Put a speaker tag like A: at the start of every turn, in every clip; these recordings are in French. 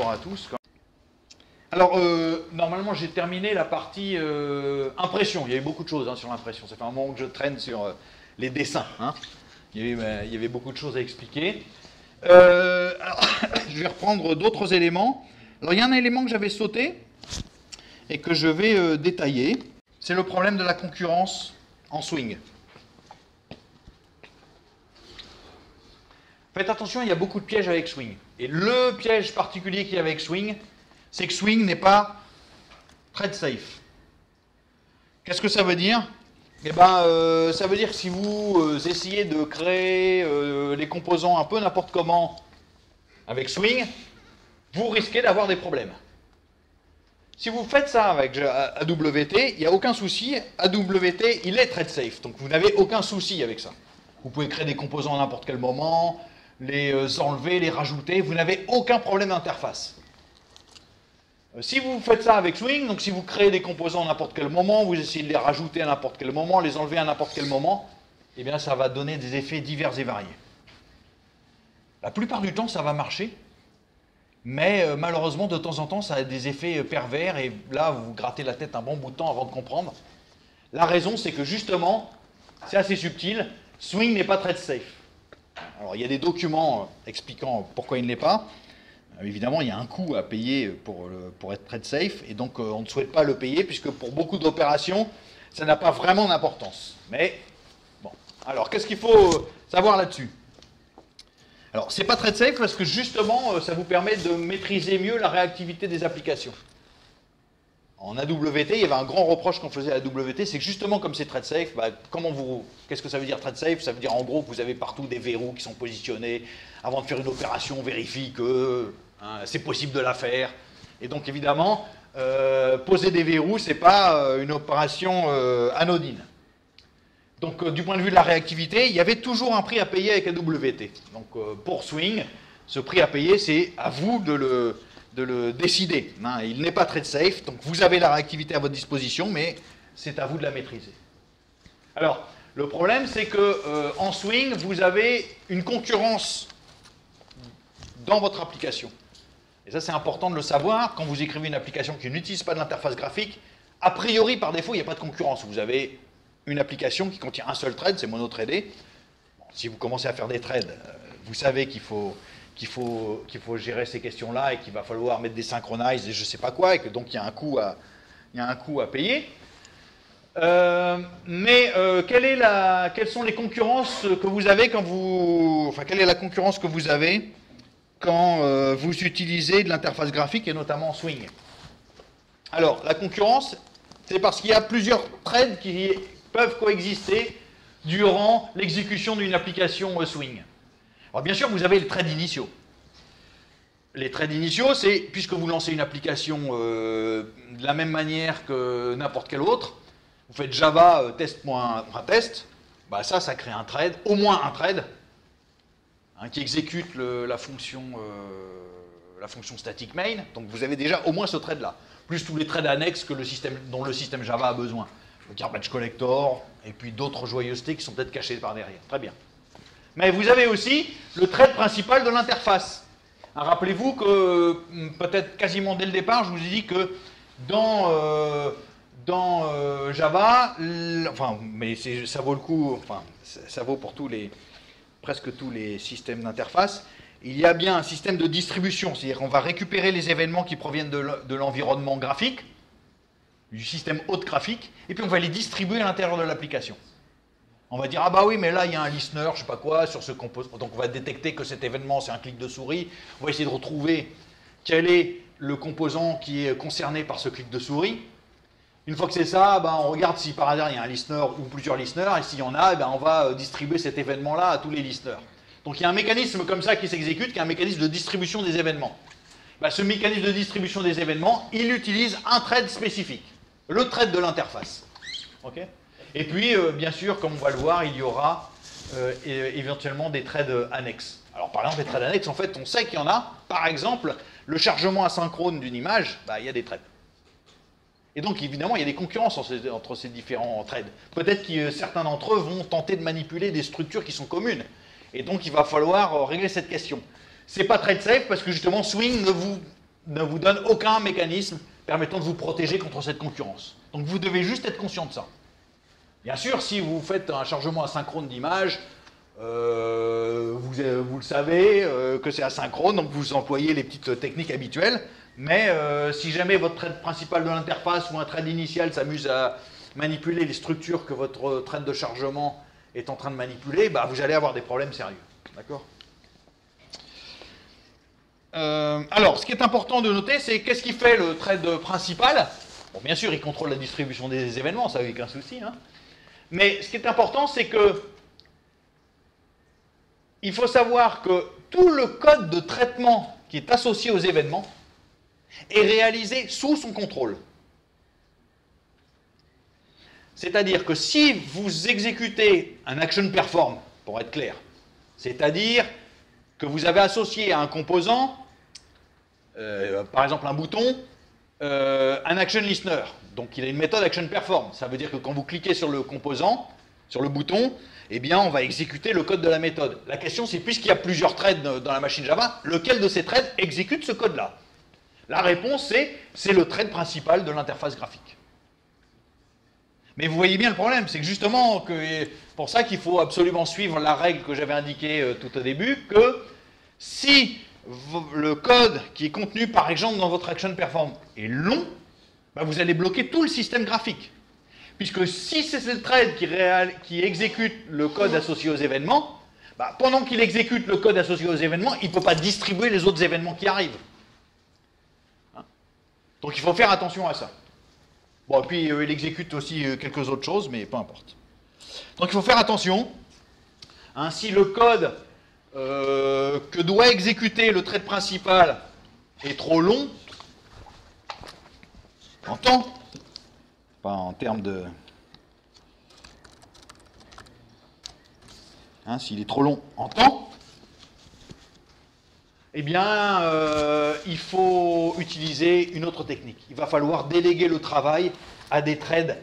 A: bonjour à tous. Alors, normalement, j'ai terminé la partie impression. Il y avait beaucoup de choses hein, sur l'impression. Ça fait un moment que je traîne sur les dessins. Hein. Il y avait beaucoup de choses à expliquer. Alors, je vais reprendre d'autres éléments. Alors, il y a un élément que j'avais sauté et que je vais détailler. C'est le problème de la concurrence en swing. Faites attention, il y a beaucoup de pièges avec swing. Et le piège particulier qu'il y a avec swing, c'est que swing n'est pas thread safe. Qu'est-ce que ça veut dire? Eh ben, ça veut dire que si vous essayez de créer les composants un peu n'importe comment avec swing, vous risquez d'avoir des problèmes. Si vous faites ça avec AWT, il n'y a aucun souci. AWT, il est thread safe, donc vous n'avez aucun souci avec ça. Vous pouvez créer des composants à n'importe quel moment, les enlever, les rajouter, vous n'avez aucun problème d'interface. Si vous faites ça avec Swing, donc si vous créez des composants à n'importe quel moment, vous essayez de les rajouter à n'importe quel moment, les enlever à n'importe quel moment, eh bien ça va donner des effets divers et variés. La plupart du temps, ça va marcher, mais malheureusement, de temps en temps, ça a des effets pervers, et là, vous vous grattez la tête un bon bout de temps avant de comprendre. La raison, c'est que justement, c'est assez subtil, Swing n'est pas thread safe. Alors, il y a des documents expliquant pourquoi il ne l'est pas. Évidemment, il y a un coût à payer pour être thread safe, et donc on ne souhaite pas le payer, puisque pour beaucoup d'opérations, ça n'a pas vraiment d'importance. Mais, bon. Alors, qu'est-ce qu'il faut savoir là-dessus? Alors, c'est pas thread safe parce que justement, ça vous permet de maîtriser mieux la réactivité des applications. En AWT, il y avait un grand reproche qu'on faisait à AWT, c'est que justement, comme c'est thread safe, bah, qu'est-ce que ça veut dire thread safe? Ça veut dire en gros que vous avez partout des verrous qui sont positionnés. Avant de faire une opération, on vérifie que c'est possible de la faire. Et donc évidemment, poser des verrous, c'est pas une opération anodine. Donc du point de vue de la réactivité, il y avait toujours un prix à payer avec AWT. Donc pour Swing, ce prix à payer, c'est à vous de le décider. Hein. Il n'est pas thread safe, donc vous avez la réactivité à votre disposition, mais c'est à vous de la maîtriser. Alors, le problème, c'est que en Swing, vous avez une concurrence dans votre application. Et ça, c'est important de le savoir. Quand vous écrivez une application qui n'utilise pas de l'interface graphique, a priori, par défaut, il n'y a pas de concurrence. Vous avez une application qui contient un seul thread, c'est mono-threadé. Bon, si vous commencez à faire des threads, vous savez qu'il faut gérer ces questions-là et qu'il va falloir mettre des synchronize et je ne sais pas quoi, et que donc il y a un coût à payer. Quelles sont les concurrences que vous avez quelle est la concurrence que vous avez quand vous utilisez de l'interface graphique et notamment Swing? Alors, la concurrence, c'est parce qu'il y a plusieurs threads qui peuvent coexister durant l'exécution d'une application Swing. Alors bien sûr, vous avez les threads initiaux. Les threads initiaux, c'est, puisque vous lancez une application de la même manière que n'importe quelle autre, vous faites Java test.test, bah ça crée un thread, au moins un thread, hein, qui exécute la fonction static main. Donc vous avez déjà au moins ce thread-là, plus tous les threads annexes dont le système Java a besoin. Le garbage collector, et puis d'autres joyeusetés qui sont peut-être cachées par derrière. Très bien. Mais vous avez aussi le thread principal de l'interface. Rappelez-vous que, peut-être quasiment dès le départ, je vous ai dit que dans Java, mais ça vaut le coup, ça vaut pour presque tous les systèmes d'interface, il y a bien un système de distribution, c'est-à-dire qu'on va récupérer les événements qui proviennent de l'environnement graphique, du système hôte graphique, et puis on va les distribuer à l'intérieur de l'application. On va dire, ah bah oui, mais là, il y a un listener, je ne sais pas quoi, sur ce composant. Donc on va détecter que cet événement, c'est un clic de souris. On va essayer de retrouver quel est le composant qui est concerné par ce clic de souris. Une fois que c'est ça, bah, on regarde si par hasard, il y a un listener ou plusieurs listeners. Et s'il y en a, bah, on va distribuer cet événement-là à tous les listeners. Donc il y a un mécanisme comme ça qui s'exécute, qui est un mécanisme de distribution des événements. Bah, ce mécanisme de distribution des événements, il utilise un thread spécifique. Le thread de l'interface. Okay. Et puis, bien sûr, comme on va le voir, il y aura éventuellement des threads annexes. Alors, par exemple, les threads annexes, en fait, on sait qu'il y en a. Par exemple, le chargement asynchrone d'une image, bah, il y a des threads. Et donc, évidemment, il y a des concurrences entre ces différents threads. Peut-être que certains d'entre eux vont tenter de manipuler des structures qui sont communes. Et donc, il va falloir régler cette question. C'est pas thread safe parce que, justement, Swing ne vous donne aucun mécanisme permettant de vous protéger contre cette concurrence. Donc vous devez juste être conscient de ça. Bien sûr, si vous faites un chargement asynchrone d'image, vous le savez que c'est asynchrone, donc vous employez les petites techniques habituelles, mais si jamais votre thread principal de l'interface ou un thread initial s'amuse à manipuler les structures que votre thread de chargement est en train de manipuler, bah, vous allez avoir des problèmes sérieux. D'accord ? Alors, ce qui est important de noter, c'est qu'est-ce qui fait le thread principal. Bon, bien sûr, il contrôle la distribution des événements, ça n'a aucun souci. Hein. Mais ce qui est important, c'est que il faut savoir que tout le code de traitement qui est associé aux événements est réalisé sous son contrôle. C'est-à-dire que si vous exécutez un action perform, pour être clair, c'est-à-dire que vous avez associé à un composant, par exemple un bouton, un action listener. Donc il a une méthode action perform. Ça veut dire que quand vous cliquez sur le composant, sur le bouton, eh bien on va exécuter le code de la méthode. La question c'est, puisqu'il y a plusieurs threads dans la machine Java, lequel de ces threads exécute ce code-là? La réponse c'est le thread principal de l'interface graphique. Mais vous voyez bien le problème, c'est que justement, pour ça qu'il faut absolument suivre la règle que j'avais indiquée tout au début, que si le code qui est contenu par exemple dans votre action perform est long, bah vous allez bloquer tout le système graphique. Puisque si c'est le thread qui exécute le code associé aux événements, bah pendant qu'il exécute le code associé aux événements, il ne peut pas distribuer les autres événements qui arrivent. Hein? Donc il faut faire attention à ça. Bon, et puis il exécute aussi quelques autres choses, mais peu importe. Donc il faut faire attention. Hein, si le code que doit exécuter le thread principal est trop long, en temps, pas en termes de... Hein, s'il est trop long en temps, eh bien, il faut utiliser une autre technique. Il va falloir déléguer le travail à des threads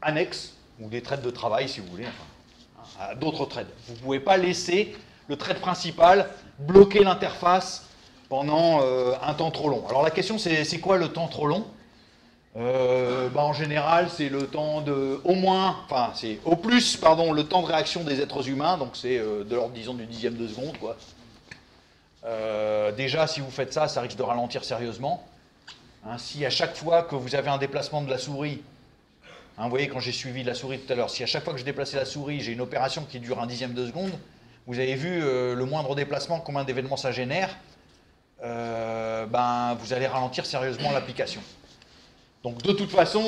A: annexes, ou des threads de travail, si vous voulez, enfin, à d'autres threads. Vous ne pouvez pas laisser le thread principal bloquer l'interface pendant un temps trop long. Alors la question, c'est quoi le temps trop long? En général, c'est le temps de, au plus, le temps de réaction des êtres humains, donc c'est de l'ordre, disons, du dixième de seconde, quoi. Déjà, si vous faites ça, ça risque de ralentir sérieusement. Hein, si à chaque fois que vous avez un déplacement de la souris, hein, vous voyez, quand j'ai suivi la souris tout à l'heure, si à chaque fois que je déplaçais la souris, j'ai une opération qui dure un dixième de seconde, vous avez vu le moindre déplacement, combien d'événements ça génère, vous allez ralentir sérieusement l'application. Donc de toute façon,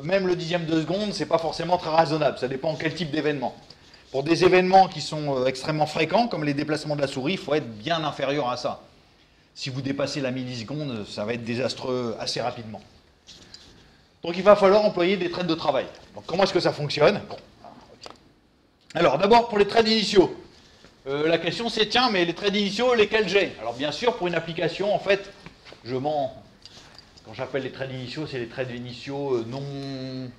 A: même le dixième de seconde, c'est pas forcément très raisonnable, ça dépend quel type d'événement. Pour des événements qui sont extrêmement fréquents, comme les déplacements de la souris, il faut être bien inférieur à ça. Si vous dépassez la milliseconde, ça va être désastreux assez rapidement. Donc il va falloir employer des threads de travail. Donc comment est-ce que ça fonctionne? Bon. Alors d'abord pour les threads initiaux. La question c'est, tiens, mais les threads initiaux, lesquels j'ai? Alors bien sûr, pour une application, en fait, je mens. Quand j'appelle les threads initiaux, c'est les threads initiaux non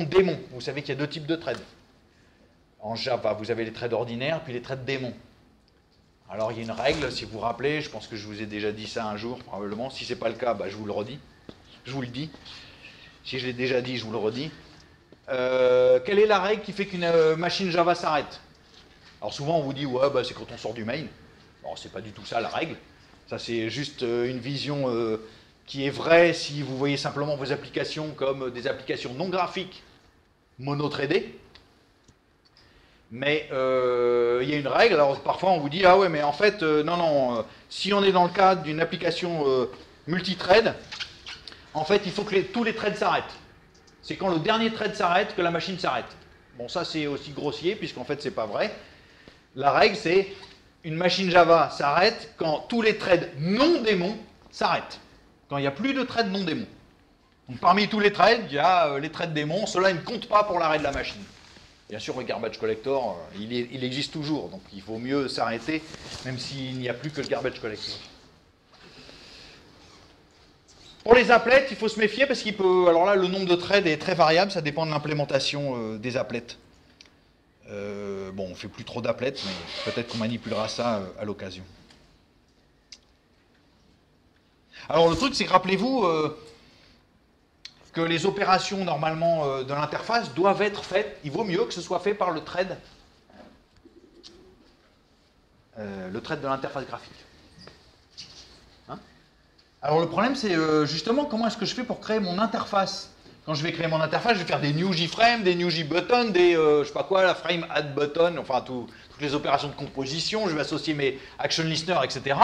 A: démons. Vous savez qu'il y a deux types de threads. En Java, vous avez les threads ordinaires, puis les threads démons. Alors il y a une règle, si vous vous rappelez, je pense que je vous ai déjà dit ça un jour, probablement. Si ce n'est pas le cas, je vous le redis. Je vous le dis. Si je l'ai déjà dit, je vous le redis. Quelle est la règle qui fait qu'une machine Java s'arrête? Alors souvent on vous dit, ouais, c'est quand on sort du main. Bon, c'est pas du tout ça la règle. Ça c'est juste une vision qui est vraie si vous voyez simplement vos applications comme des applications non graphiques mono-threadées. Mais il y a une règle, alors parfois on vous dit, ah ouais, mais en fait, si on est dans le cadre d'une application multithread, en fait, il faut que tous les threads s'arrêtent. C'est quand le dernier thread s'arrête que la machine s'arrête. Bon, ça c'est aussi grossier, puisqu'en fait, c'est pas vrai. La règle, c'est une machine Java s'arrête quand tous les threads non démons s'arrêtent. Quand il n'y a plus de threads non démons. Donc parmi tous les threads, il y a les threads démons, ceux-là, ils ne comptent pas pour l'arrêt de la machine. Bien sûr, le garbage collector, il existe toujours, donc il vaut mieux s'arrêter, même s'il n'y a plus que le garbage collector. Pour les applets, il faut se méfier parce qu'il peut... Alors là, le nombre de threads est très variable, ça dépend de l'implémentation des applets. On ne fait plus trop d'applets, mais peut-être qu'on manipulera ça à l'occasion. Alors le truc, c'est que rappelez-vous que les opérations normalement de l'interface doivent être faites, il vaut mieux que ce soit fait par le thread de l'interface graphique. Hein? Alors le problème, c'est justement comment est-ce que je fais pour créer mon interface. Quand je vais créer mon interface, je vais faire des new JFrame, des new JButton, des je sais pas quoi, la frame add button, enfin toutes les opérations de composition, je vais associer mes action listeners, etc.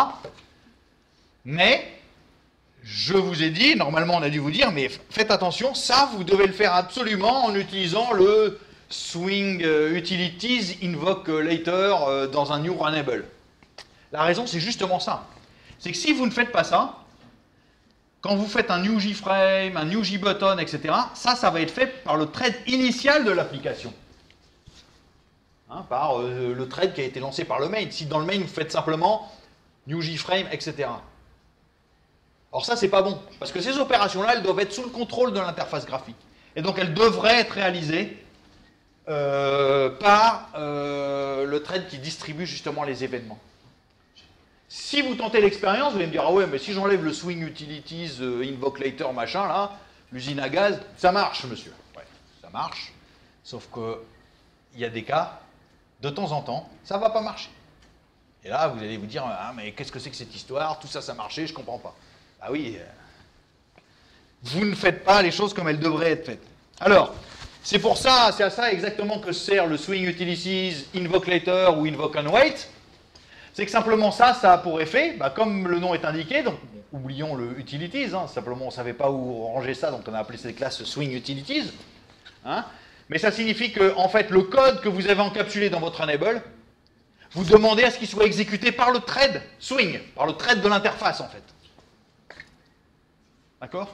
A: Mais je vous ai dit, normalement on a dû vous dire, mais faites attention, ça vous devez le faire absolument en utilisant le swing utilities invoke later dans un new runnable. La raison, c'est justement ça. C'est que si vous ne faites pas ça, quand vous faites un new JFrame, un new JButton, etc., ça va être fait par le thread initial de l'application. Hein, par le thread qui a été lancé par le main. Si dans le main, vous faites simplement new JFrame, etc. Alors ça, c'est pas bon, parce que ces opérations-là, elles doivent être sous le contrôle de l'interface graphique. Et donc, elles devraient être réalisées par le thread qui distribue justement les événements. Si vous tentez l'expérience, vous allez me dire, ah ouais, mais si j'enlève le swing utilities, invoke later, machin, là, l'usine à gaz, ça marche, monsieur. Ouais, ça marche, sauf que il y a des cas, de temps en temps, ça va pas marcher. Et là, vous allez vous dire, ah, mais qu'est-ce que c'est que cette histoire? Tout ça, ça marchait, je comprends pas. Ah oui, vous ne faites pas les choses comme elles devraient être faites. Alors, c'est pour ça, c'est à ça exactement que sert le swing utilities, invoke later ou invoke on wait. C'est que simplement ça a pour effet, comme le nom est indiqué, donc oublions le utilities, hein, simplement on ne savait pas où ranger ça, donc on a appelé cette classe swing utilities. Hein, mais ça signifie que, en fait, le code que vous avez encapsulé dans votre enable, vous demandez à ce qu'il soit exécuté par le thread swing, par le thread de l'interface, en fait. D'accord?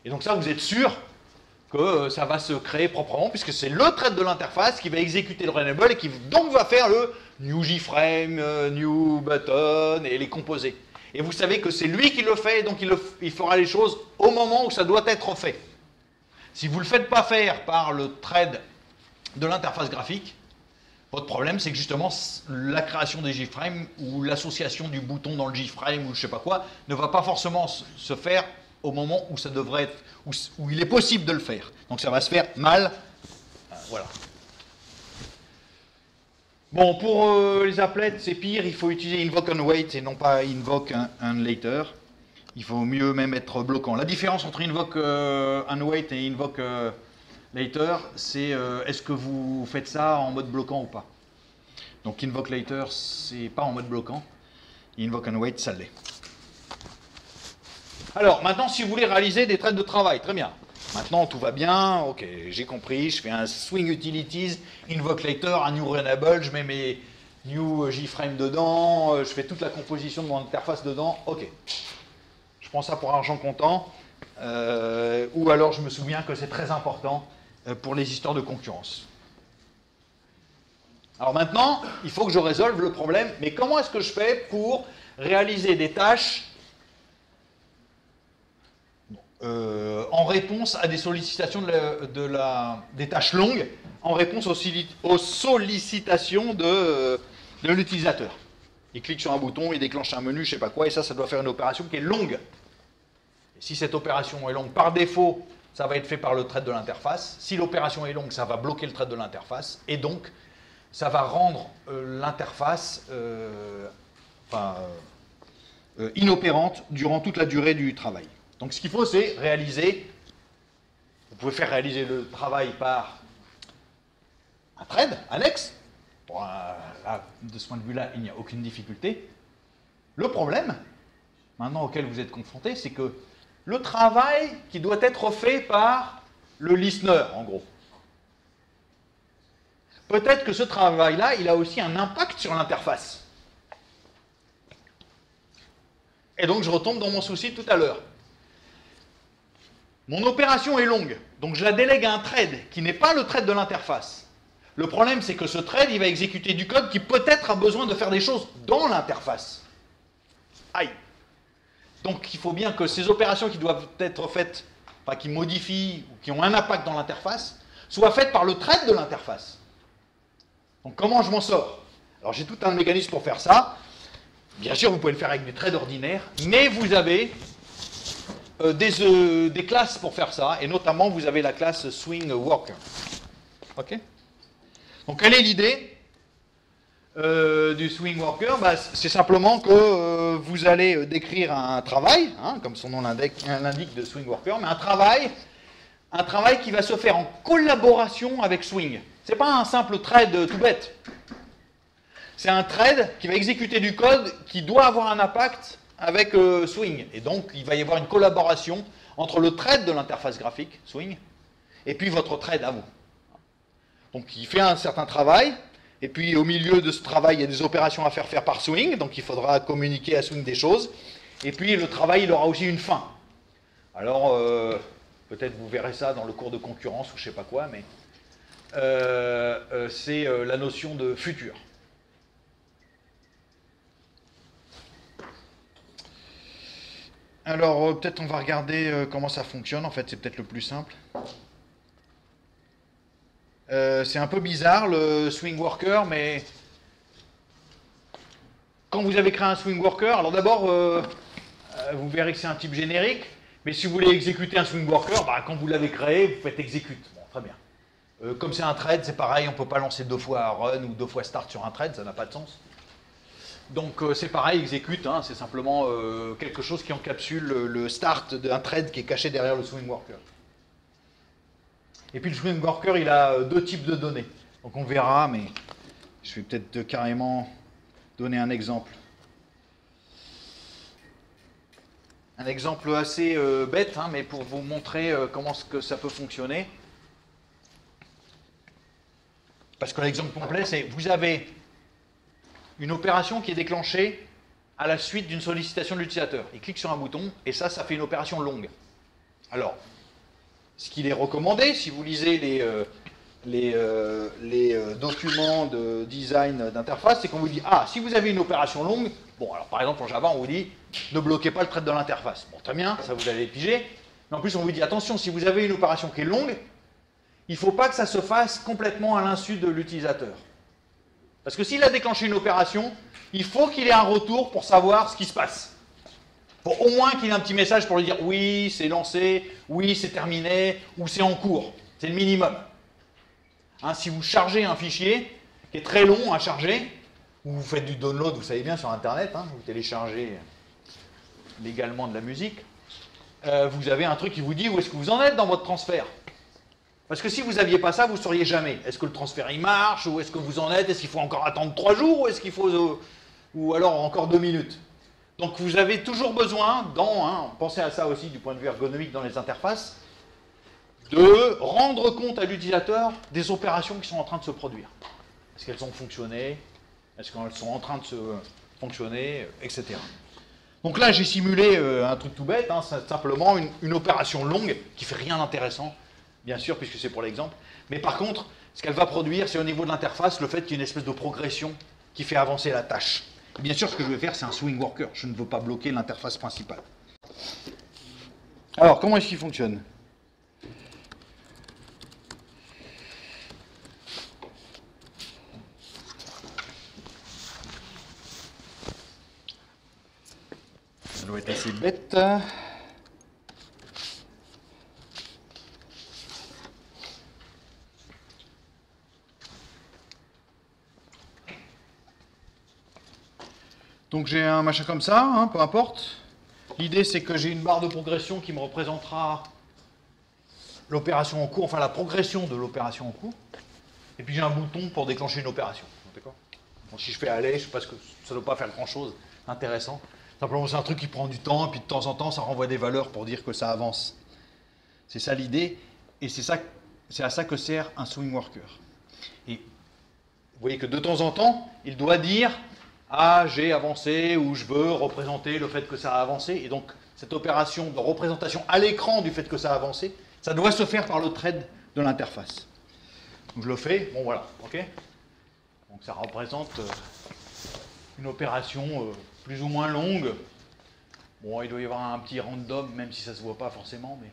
A: Et donc ça, vous êtes sûr que ça va se créer proprement, puisque c'est le thread de l'interface qui va exécuter le runnable et qui donc va faire le new JFrame, new button et les composer. Et vous savez que c'est lui qui le fait, donc il fera les choses au moment où ça doit être fait. Si vous ne le faites pas faire par le thread de l'interface graphique, votre problème, c'est que justement, la création des JFrames ou l'association du bouton dans le JFrame ou je ne sais pas quoi ne va pas forcément se faire au moment où ça devrait être, où il est possible de le faire. Donc ça va se faire mal. Voilà. Bon, pour les applets, c'est pire, il faut utiliser invoke on wait et non pas invoke un later. Il faut mieux même être bloquant. La différence entre invoke on wait et invoke later, c'est est-ce que vous faites ça en mode bloquant ou pas. Donc invoke later, c'est pas en mode bloquant. Invoke on wait, ça l'est. Alors, maintenant, si vous voulez réaliser des threads de travail, très bien. Maintenant, tout va bien, ok, j'ai compris, je fais un swing utilities, invoke later, un new runnable, je mets mes new JFrame dedans, je fais toute la composition de mon interface dedans, ok. Je prends ça pour argent comptant, ou alors je me souviens que c'est très important pour les histoires de concurrence. Alors maintenant, il faut que je résolve le problème, mais comment est-ce que je fais pour réaliser des tâches en réponse à des sollicitations des tâches longues, en réponse aux sollicitations de l'utilisateur. Il clique sur un bouton, il déclenche un menu, je ne sais pas quoi, et ça doit faire une opération qui est longue. Et si cette opération est longue, par défaut, ça va être fait par le thread de l'interface. Si l'opération est longue, ça va bloquer le thread de l'interface, et donc, ça va rendre l'interface inopérante durant toute la durée du travail. Donc ce qu'il faut, c'est réaliser, vous pouvez faire réaliser le travail par un thread annexe. Bon, là, de ce point de vue-là, il n'y a aucune difficulté. Le problème, maintenant auquel vous êtes confronté, c'est que le travail qui doit être fait par le listener, en gros. Peut-être que ce travail-là, il a aussi un impact sur l'interface. Et donc je retombe dans mon souci de tout à l'heure. Mon opération est longue, donc je la délègue à un thread qui n'est pas le thread de l'interface. Le problème, c'est que ce thread, il va exécuter du code qui peut-être a besoin de faire des choses dans l'interface. Aïe. Donc il faut bien que ces opérations qui doivent être faites, enfin qui modifient ou qui ont un impact dans l'interface, soient faites par le thread de l'interface. Donc comment je m'en sors? Alors j'ai tout un mécanisme pour faire ça. Bien sûr, vous pouvez le faire avec des threads ordinaires, mais vous avez des classes pour faire ça, et notamment vous avez la classe Swing Worker. Ok? Donc quelle est l'idée du Swing Worker? Bah, c'est simplement que vous allez décrire un travail, hein, comme son nom l'indique de Swing Worker, mais un travail qui va se faire en collaboration avec Swing. C'est pas un simple thread tout bête. C'est un thread qui va exécuter du code qui doit avoir un impact avec Swing. Et donc, il va y avoir une collaboration entre le thread de l'interface graphique, Swing, et puis votre thread à vous. Donc, il fait un certain travail, et puis au milieu de ce travail, il y a des opérations à faire par Swing, donc il faudra communiquer à Swing des choses. Et puis, le travail, il aura aussi une fin. Alors, peut-être vous verrez ça dans le cours de concurrence ou je ne sais pas quoi, mais c'est la notion de futur. Alors, peut-être on va regarder comment ça fonctionne. En fait, c'est peut-être le plus simple. C'est un peu bizarre, le Swing Worker, mais quand vous avez créé un Swing Worker, alors d'abord, vous verrez que c'est un type générique, mais si vous voulez exécuter un Swing Worker, bah, quand vous l'avez créé, vous faites execute. Bon, très bien. Comme c'est un thread, c'est pareil, on ne peut pas lancer 2 fois run ou 2 fois start sur un thread, ça n'a pas de sens. Donc c'est pareil, exécute, hein, c'est simplement quelque chose qui encapsule le start d'un thread qui est caché derrière le Swing Worker. Et puis le Swing Worker, il a 2 types de données. Donc on verra, mais je vais peut-être carrément donner un exemple. Un exemple assez bête, hein, mais pour vous montrer comment ça peut fonctionner. Parce que l'exemple complet, c'est vous avez une opération qui est déclenchée à la suite d'une sollicitation de l'utilisateur. Il clique sur un bouton, et ça fait une opération longue. Alors, ce qu'il est recommandé, si vous lisez les documents de design d'interface, c'est qu'on vous dit, ah, si vous avez une opération longue, bon, alors par exemple en Java, on vous dit, ne bloquez pas le thread de l'interface. Bon, très bien, ça vous allez piger. Mais en plus, on vous dit, attention, si vous avez une opération qui est longue, il ne faut pas que ça se fasse complètement à l'insu de l'utilisateur. Parce que s'il a déclenché une opération, il faut qu'il ait un retour pour savoir ce qui se passe. Pour au moins qu'il ait un petit message pour lui dire oui, c'est lancé, oui, c'est terminé, ou c'est en cours. C'est le minimum. Hein, si vous chargez un fichier qui est très long à charger, ou vous faites du download, vous savez bien, sur Internet, hein, vous téléchargez légalement de la musique, vous avez un truc qui vous dit où est-ce que vous en êtes dans votre transfert. Parce que si vous n'aviez pas ça, vous ne sauriez jamais. Est-ce que le transfert il marche, ou est-ce que vous en êtes, est-ce qu'il faut encore attendre 3 jours, ou est-ce qu'il faut, ou alors encore 2 minutes. Donc vous avez toujours besoin, pensez à ça aussi du point de vue ergonomique dans les interfaces, de rendre compte à l'utilisateur des opérations qui sont en train de se produire. Est-ce qu'elles ont fonctionné? Est-ce qu'elles sont en train de se fonctionner, etc. Donc là, j'ai simulé un truc tout bête, hein, c'est simplement une opération longue qui ne fait rien d'intéressant, bien sûr, puisque c'est pour l'exemple. Mais par contre, ce qu'elle va produire, c'est au niveau de l'interface, le fait qu'il y ait une espèce de progression qui fait avancer la tâche. Et bien sûr, ce que je vais faire, c'est un Swing Worker. Je ne veux pas bloquer l'interface principale. Alors, comment est-ce qu'il fonctionne ? Ça doit être assez bête. Donc j'ai un machin comme ça, hein, peu importe. L'idée c'est que j'ai une barre de progression qui me représentera l'opération en cours, enfin la progression de l'opération en cours. Et puis j'ai un bouton pour déclencher une opération. D'accord ? Donc si je fais aller, je sais pas ce que ça ne doit pas faire grand chose intéressant. Simplement c'est un truc qui prend du temps, et puis de temps en temps ça renvoie des valeurs pour dire que ça avance. C'est ça l'idée, et c'est à ça que sert un Swing Worker. Et vous voyez que de temps en temps, il doit dire ah, j'ai avancé, ou je veux représenter le fait que ça a avancé. Et donc, cette opération de représentation à l'écran du fait que ça a avancé, ça doit se faire par le thread de l'interface. Donc, je le fais, bon voilà, ok. Donc, ça représente une opération plus ou moins longue. Bon, il doit y avoir un petit random, même si ça ne se voit pas forcément, mais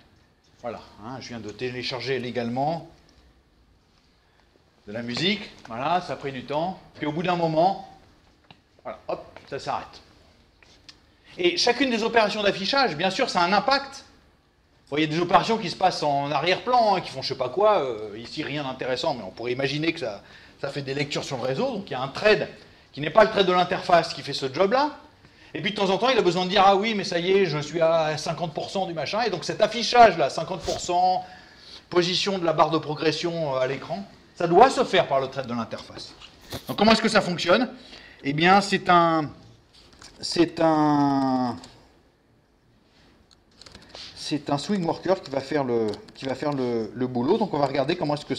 A: voilà. Hein, je viens de télécharger légalement de la musique, voilà, ça a pris du temps. Puis, au bout d'un moment, voilà, hop, ça s'arrête. Et chacune des opérations d'affichage, bien sûr, ça a un impact Bon, il y a des opérations qui se passent en arrière-plan, hein, qui font je sais pas quoi. Ici, rien d'intéressant, mais on pourrait imaginer que ça fait des lectures sur le réseau. Donc il y a un thread qui n'est pas le thread de l'interface qui fait ce job-là. Et puis de temps en temps, il a besoin de dire ah oui, mais ça y est, je suis à 50% du machin. Et donc cet affichage-là, 50%, position de la barre de progression à l'écran, ça doit se faire par le thread de l'interface. Donc comment est-ce que ça fonctionne? Eh bien, c'est un swing worker qui va faire le boulot. Donc on va regarder comment est-ce que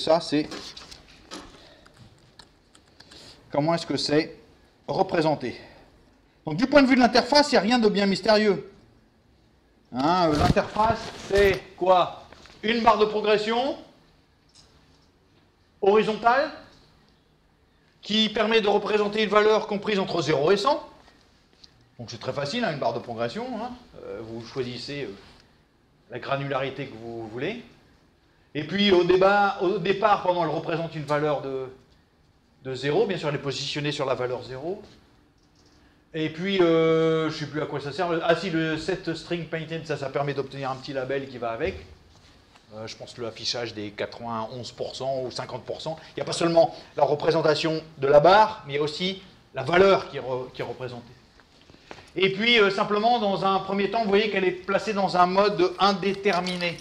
A: c'est représenté. Donc du point de vue de l'interface, il n'y a rien de bien mystérieux. Hein, l'interface, c'est quoi? Une barre de progression horizontale qui permet de représenter une valeur comprise entre 0 et 100. Donc c'est très facile, hein, une barre de progression. Hein. Vous choisissez la granularité que vous voulez. Et puis au départ, pendant elle représente une valeur de 0, bien sûr elle est positionnée sur la valeur 0. Et puis, je ne sais plus à quoi ça sert. Ah si, le set string painted, ça permet d'obtenir un petit label qui va avec. Je pense que l'affichage des 91% ou 50%. Il n'y a pas seulement la représentation de la barre, mais il y a aussi la valeur qui est représentée. Et puis, simplement, dans un premier temps, vous voyez qu'elle est placée dans un mode indéterminé.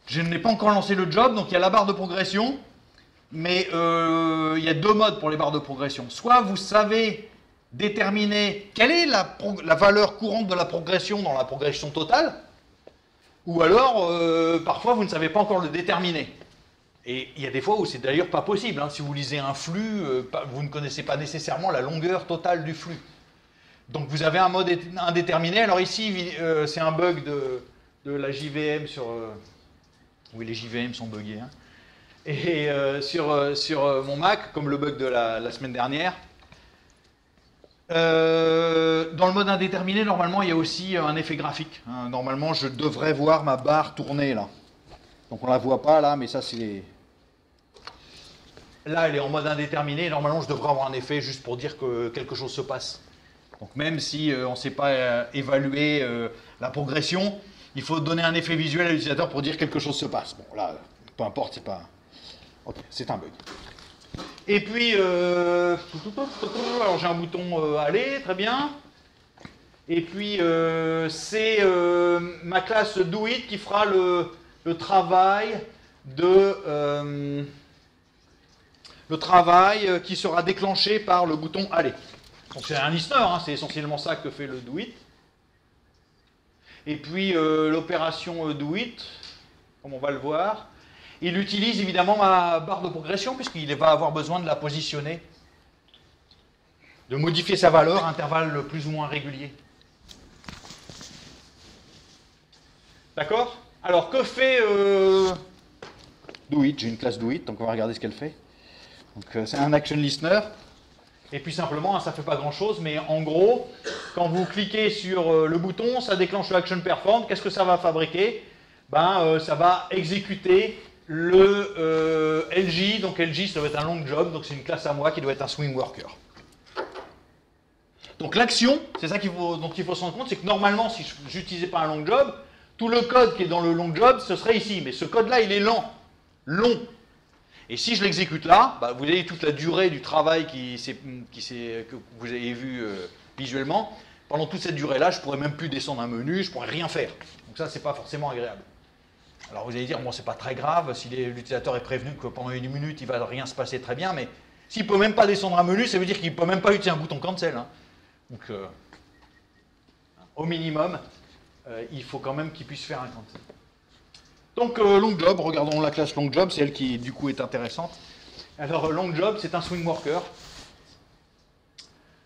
A: Je n'ai pas encore lancé le job, donc il y a la barre de progression, mais il y a deux modes pour les barres de progression. Soit vous savez déterminer quelle est la valeur courante de la progression dans la progression totale, ou alors, parfois, vous ne savez pas encore le déterminer. Et il y a des fois où c'est d'ailleurs pas possible. Hein. Si vous lisez un flux, vous ne connaissez pas nécessairement la longueur totale du flux. Donc vous avez un mode indéterminé. Alors ici, c'est un bug de la JVM sur... oui, les JVM sont buggés. Hein. Et sur mon Mac, comme le bug de la semaine dernière. Dans le mode indéterminé, normalement, il y a aussi un effet graphique. Hein. Normalement, je devrais voir ma barre tourner, là. Donc on ne la voit pas, là, mais ça, c'est... Là, elle est en mode indéterminé. Normalement, je devrais avoir un effet juste pour dire que quelque chose se passe. Donc même si on ne sait pas évaluer la progression, il faut donner un effet visuel à l'utilisateur pour dire que quelque chose se passe. Bon, là, peu importe, c'est pas... Ok, c'est un bug. Et puis, alors j'ai un bouton aller, très bien. Et puis, c'est ma classe doIt qui fera le travail qui sera déclenché par le bouton aller. Donc c'est un listener, hein, c'est essentiellement ça que fait le doIt. Et puis l'opération doIt, comme on va le voir, il utilise évidemment ma barre de progression puisqu'il va avoir besoin de la positionner, de modifier sa valeur à intervalles plus ou moins réguliers. D'accord? Alors que fait doIt? J'ai une classe doIt, donc on va regarder ce qu'elle fait. Donc c'est un action listener. Et puis simplement, ça ne fait pas grand-chose, mais en gros, quand vous cliquez sur le bouton, ça déclenche le action perform. Qu'est-ce que ça va fabriquer? Ça va exécuter le LJ. Donc LJ, ça doit être un long job, donc c'est une classe à moi qui doit être un swing worker. Donc l'action, c'est ça dont il faut se rendre compte, c'est que normalement, si je n'utilisais pas un long job, tout le code qui est dans le long job, ce serait ici. Mais ce code-là, il est lent. Long. Et si je l'exécute là, vous avez toute la durée du travail que vous avez vu visuellement. Pendant toute cette durée-là, je ne pourrais même plus descendre un menu, je ne pourrais rien faire. Donc ça, ce n'est pas forcément agréable. Alors vous allez dire, bon, c'est pas très grave, si l'utilisateur est prévenu que pendant une minute, il ne va rien se passer très bien, mais s'il ne peut même pas descendre un menu, ça veut dire qu'il ne peut même pas utiliser un bouton cancel. Hein. Donc, au minimum, il faut quand même qu'il puisse faire un cancel. Donc long job, regardons la classe long job, c'est elle qui du coup est intéressante. Alors long job, c'est un swing worker.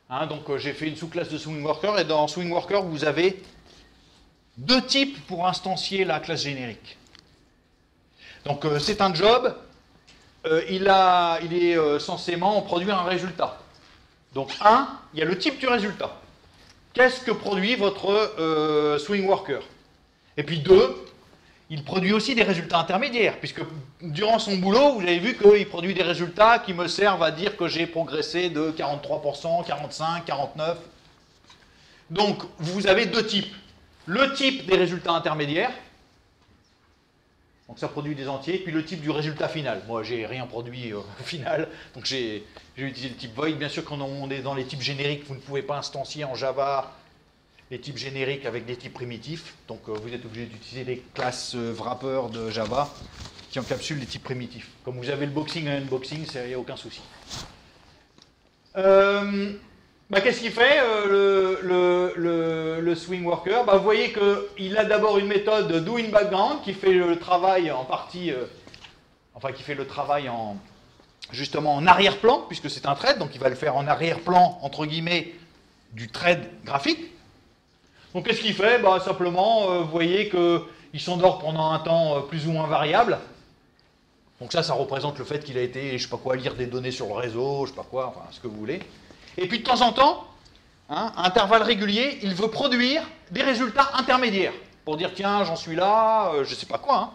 A: Hein, donc j'ai fait une sous-classe de swing worker et dans swing worker vous avez deux types pour instancier la classe générique. Donc c'est un job, il est censément produire un résultat. Donc il y a le type du résultat. Qu'est-ce que produit votre swing worker? Et puis 2, il produit aussi des résultats intermédiaires, puisque durant son boulot, vous avez vu qu'il produit des résultats qui me servent à dire que j'ai progressé de 43%, 45%, 49%. Donc, vous avez deux types. Le type des résultats intermédiaires, Donc ça produit des entiers, puis le type du résultat final. Moi, j'ai rien produit au final, donc j'ai utilisé le type void. Bien sûr, quand on est dans les types génériques, vous ne pouvez pas instancier en Java les types génériques avec des types primitifs. Donc vous êtes obligé d'utiliser les classes wrapper de Java qui encapsulent les types primitifs. Comme vous avez le boxing et unboxing, il n'y a aucun souci. Qu'est-ce qu'il fait, le swing worker? Vous voyez qu'il a d'abord une méthode do in background qui fait le travail en partie, qui fait le travail justement en arrière-plan, puisque c'est un thread, donc il va le faire en arrière-plan, entre guillemets, du thread graphique. Donc qu'est-ce qu'il fait? Simplement, vous voyez qu'il s'endort pendant un temps plus ou moins variable. Donc ça représente le fait qu'il a été, je sais pas quoi, lire des données sur le réseau, je sais pas quoi, enfin, ce que vous voulez. Et puis de temps en temps, à intervalles réguliers, il veut produire des résultats intermédiaires. Pour dire, tiens, j'en suis là, je sais pas quoi.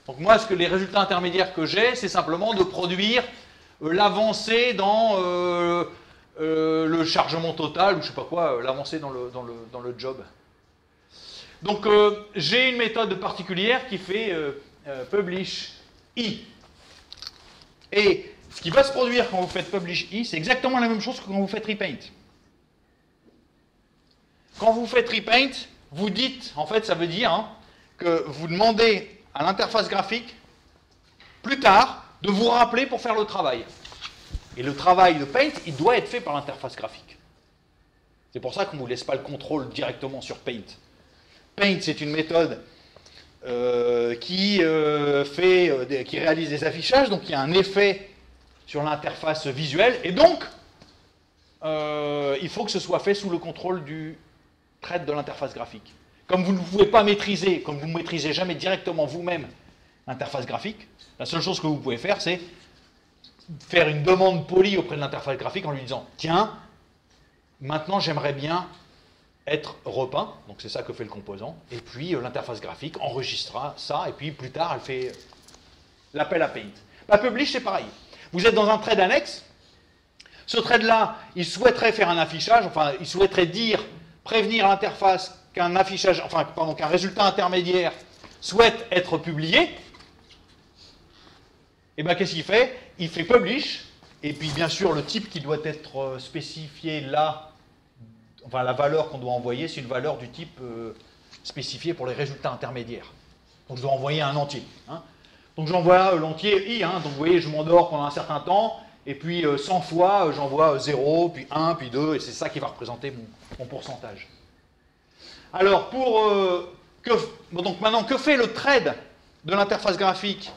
A: Donc moi, les résultats intermédiaires que j'ai, c'est simplement de produire l'avancée dans le chargement total, ou je sais pas quoi, l'avancée dans le job. Donc j'ai une méthode particulière qui fait publish i. Et ce qui va se produire quand vous faites publish i, c'est exactement la même chose que quand vous faites repaint. Quand vous faites repaint, vous dites, en fait, ça veut dire que vous demandez à l'interface graphique, plus tard, de vous rappeler pour faire le travail. Et le travail de paint, il doit être fait par l'interface graphique. C'est pour ça qu'on ne vous laisse pas le contrôle directement sur paint. Paint, c'est une méthode qui réalise des affichages, donc il y a un effet sur l'interface visuelle, et donc il faut que ce soit fait sous le contrôle du thread de l'interface graphique. Comme vous ne pouvez pas maîtriser, comme vous ne maîtrisez jamais directement vous-même l'interface graphique, la seule chose que vous pouvez faire, c'est faire une demande polie auprès de l'interface graphique en lui disant « Tiens, maintenant j'aimerais bien être repeint », donc c'est ça que fait le composant, et puis l'interface graphique enregistrera ça, et puis plus tard elle fait l'appel à paint. Publish, c'est pareil. Vous êtes dans un thread annexe, ce thread-là, il souhaiterait faire un affichage, enfin il souhaiterait prévenir l'interface qu'un affichage, qu'un résultat intermédiaire souhaite être publié. Et bien qu'est-ce qu'il fait? Il fait publish, et puis bien sûr le type qui doit être spécifié là, la valeur qu'on doit envoyer, c'est une valeur du type spécifié pour les résultats intermédiaires. Donc je dois envoyer un entier. Donc j'envoie l'entier i, donc vous voyez, je m'endors pendant un certain temps, et puis 100 fois, j'envoie 0, puis 1, puis 2, et c'est ça qui va représenter mon pourcentage. Alors, donc maintenant, que fait le thread de l'interface graphique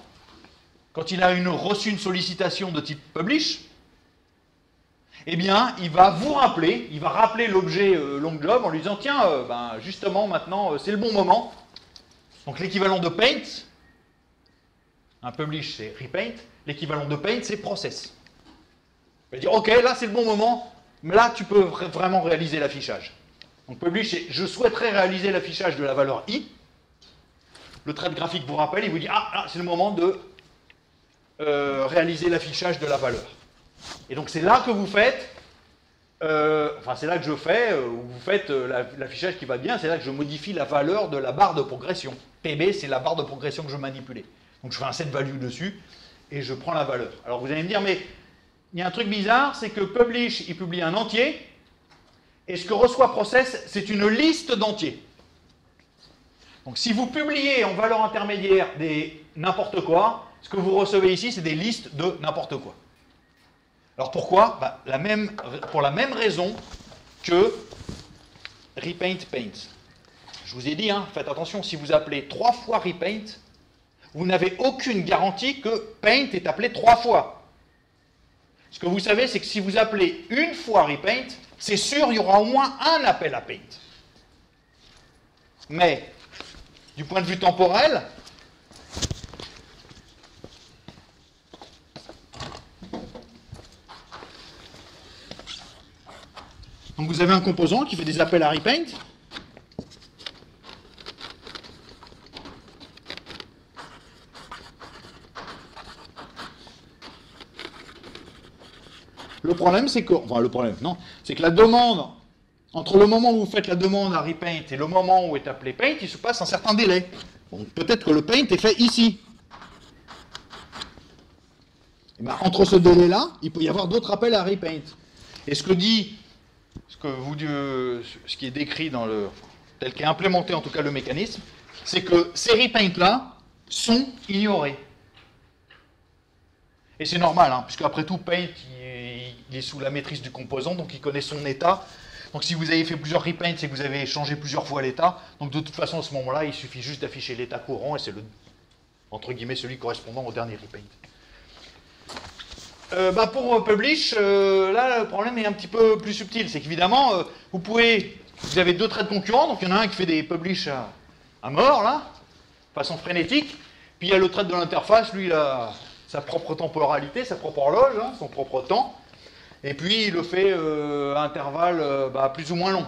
A: quand il a reçu une sollicitation de type publish? Eh bien, il va vous rappeler, il va rappeler l'objet longJob en lui disant, tiens, justement, maintenant, c'est le bon moment. Donc l'équivalent de paint, un publish, c'est repaint, l'équivalent de paint, c'est process. Il va dire, ok, là, c'est le bon moment, mais là, tu peux vraiment réaliser l'affichage. Donc publish, c'est je souhaiterais réaliser l'affichage de la valeur i. Le thread graphique vous rappelle, il vous dit, ah, là, c'est le moment de réaliser l'affichage de la valeur. Et donc c'est là que vous faites, c'est là que je fais, vous faites l'affichage qui va bien, c'est là que je modifie la valeur de la barre de progression. PB, c'est la barre de progression que je manipulais. Donc je fais un set value dessus, et je prends la valeur. Alors vous allez me dire, mais il y a un truc bizarre, c'est que publish, il publie un entier, et ce que reçoit process, c'est une liste d'entiers. Donc si vous publiez en valeur intermédiaire des n'importe quoi, ce que vous recevez ici, c'est des listes de n'importe quoi. Alors pourquoi? Pour la même raison que repaint paint. Je vous ai dit, faites attention, si vous appelez 3 fois repaint, vous n'avez aucune garantie que paint est appelé 3 fois. Ce que vous savez, c'est que si vous appelez une fois repaint, c'est sûr, il y aura au moins un appel à paint. Mais, du point de vue temporel, donc vous avez un composant qui fait des appels à repaint. Le problème, c'est que, c'est que la demande, entre le moment où vous faites la demande à repaint et le moment où est appelé paint, il se passe un certain délai. Bon, peut-être que le paint est fait ici. Et ben, entre ce délai-là, il peut y avoir d'autres appels à repaint. Et ce qui est décrit dans tel qu'est implémenté en tout cas le mécanisme, c'est que ces repaints-là sont ignorés. Et c'est normal, hein, puisque après tout, Paint, il est sous la maîtrise du composant, donc il connaît son état. Donc si vous avez fait plusieurs repaints, c'est que vous avez changé plusieurs fois l'état. Donc de toute façon, à ce moment-là, il suffit juste d'afficher l'état courant, et c'est entre guillemets, celui correspondant au dernier repaint. Pour Publish, là, le problème est un petit peu plus subtil. C'est qu'évidemment, vous avez deux traits concurrents, donc il y en a un qui fait des Publish à mort, là, de façon frénétique, puis il y a le trait de l'interface, lui, il a sa propre temporalité, sa propre horloge, hein, son propre temps, et puis il le fait à intervalles plus ou moins longs.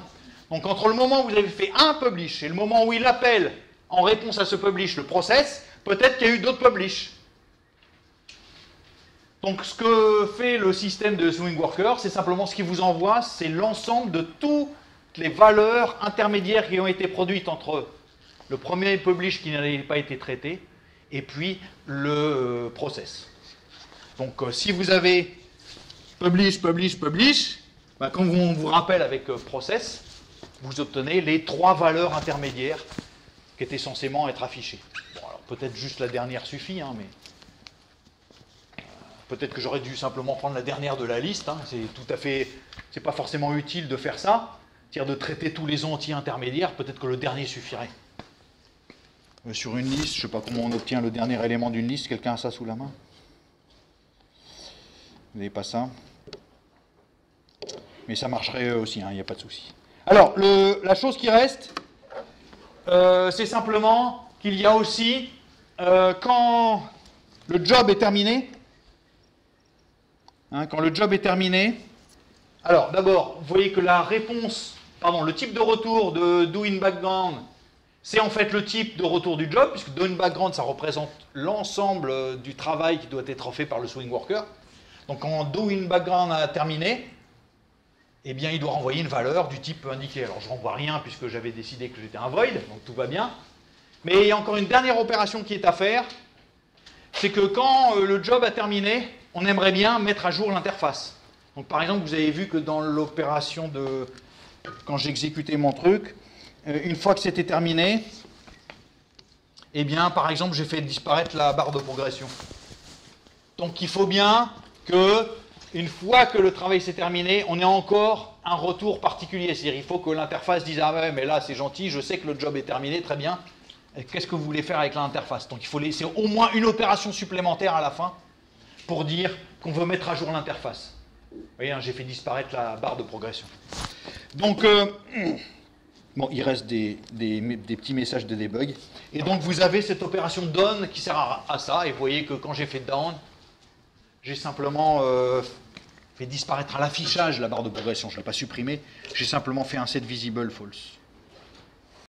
A: Donc entre le moment où vous avez fait un publish et le moment où il appelle en réponse à ce publish le process, peut-être qu'il y a eu d'autres publish. Donc ce que fait le système de Swing Worker, c'est simplement ce qu'il vous envoie, c'est l'ensemble de toutes les valeurs intermédiaires qui ont été produites entre le premier publish qui n'avait pas été traité et puis le process. Donc si vous avez publish, quand on vous rappelle avec process, vous obtenez les trois valeurs intermédiaires qui étaient censément être affichées. Bon, alors peut-être juste la dernière suffit, hein, mais peut-être que j'aurais dû simplement prendre la dernière de la liste. Hein, c'est pas forcément utile de faire ça, c'est-à-dire de traiter tous les entiers intermédiaires. Peut-être que le dernier suffirait. Sur une liste, je ne sais pas comment on obtient le dernier élément d'une liste. Quelqu'un a ça sous la main? Vous n'avez pas ça? Mais ça marcherait aussi, il n'y a pas de souci. Alors, la chose qui reste, c'est simplement qu'il y a aussi, quand le job est terminé, alors d'abord, vous voyez que la réponse, le type de retour de doInBackground, c'est en fait le type de retour du job, puisque doInBackground, ça représente l'ensemble du travail qui doit être fait par le Swing Worker. Donc quand doInBackground a terminé, eh bien il doit renvoyer une valeur du type indiqué. Alors je ne renvoie rien puisque j'avais décidé que j'étais un void, donc tout va bien. Mais il y a encore une dernière opération qui est à faire, c'est que quand le job a terminé, on aimerait bien mettre à jour l'interface. Donc par exemple, vous avez vu que dans l'opération quand j'exécutais mon truc, une fois que c'était terminé, eh bien, par exemple, j'ai fait disparaître la barre de progression. Donc, il faut bien que, une fois que le travail s'est terminé, on ait encore un retour particulier. C'est-à-dire, il faut que l'interface dise « Ah ouais, mais là, c'est gentil, je sais que le job est terminé, très bien. Qu'est-ce que vous voulez faire avec l'interface ?» Donc, il faut laisser au moins une opération supplémentaire à la fin pour dire qu'on veut mettre à jour l'interface. Vous voyez, hein, j'ai fait disparaître la barre de progression. Donc, bon, il reste des petits messages de debug. Et donc, vous avez cette opération down qui sert à ça. Et vous voyez que quand j'ai fait down, j'ai simplement fait disparaître à l'affichage la barre de progression. Je ne l'ai pas supprimée. J'ai simplement fait un set visible false.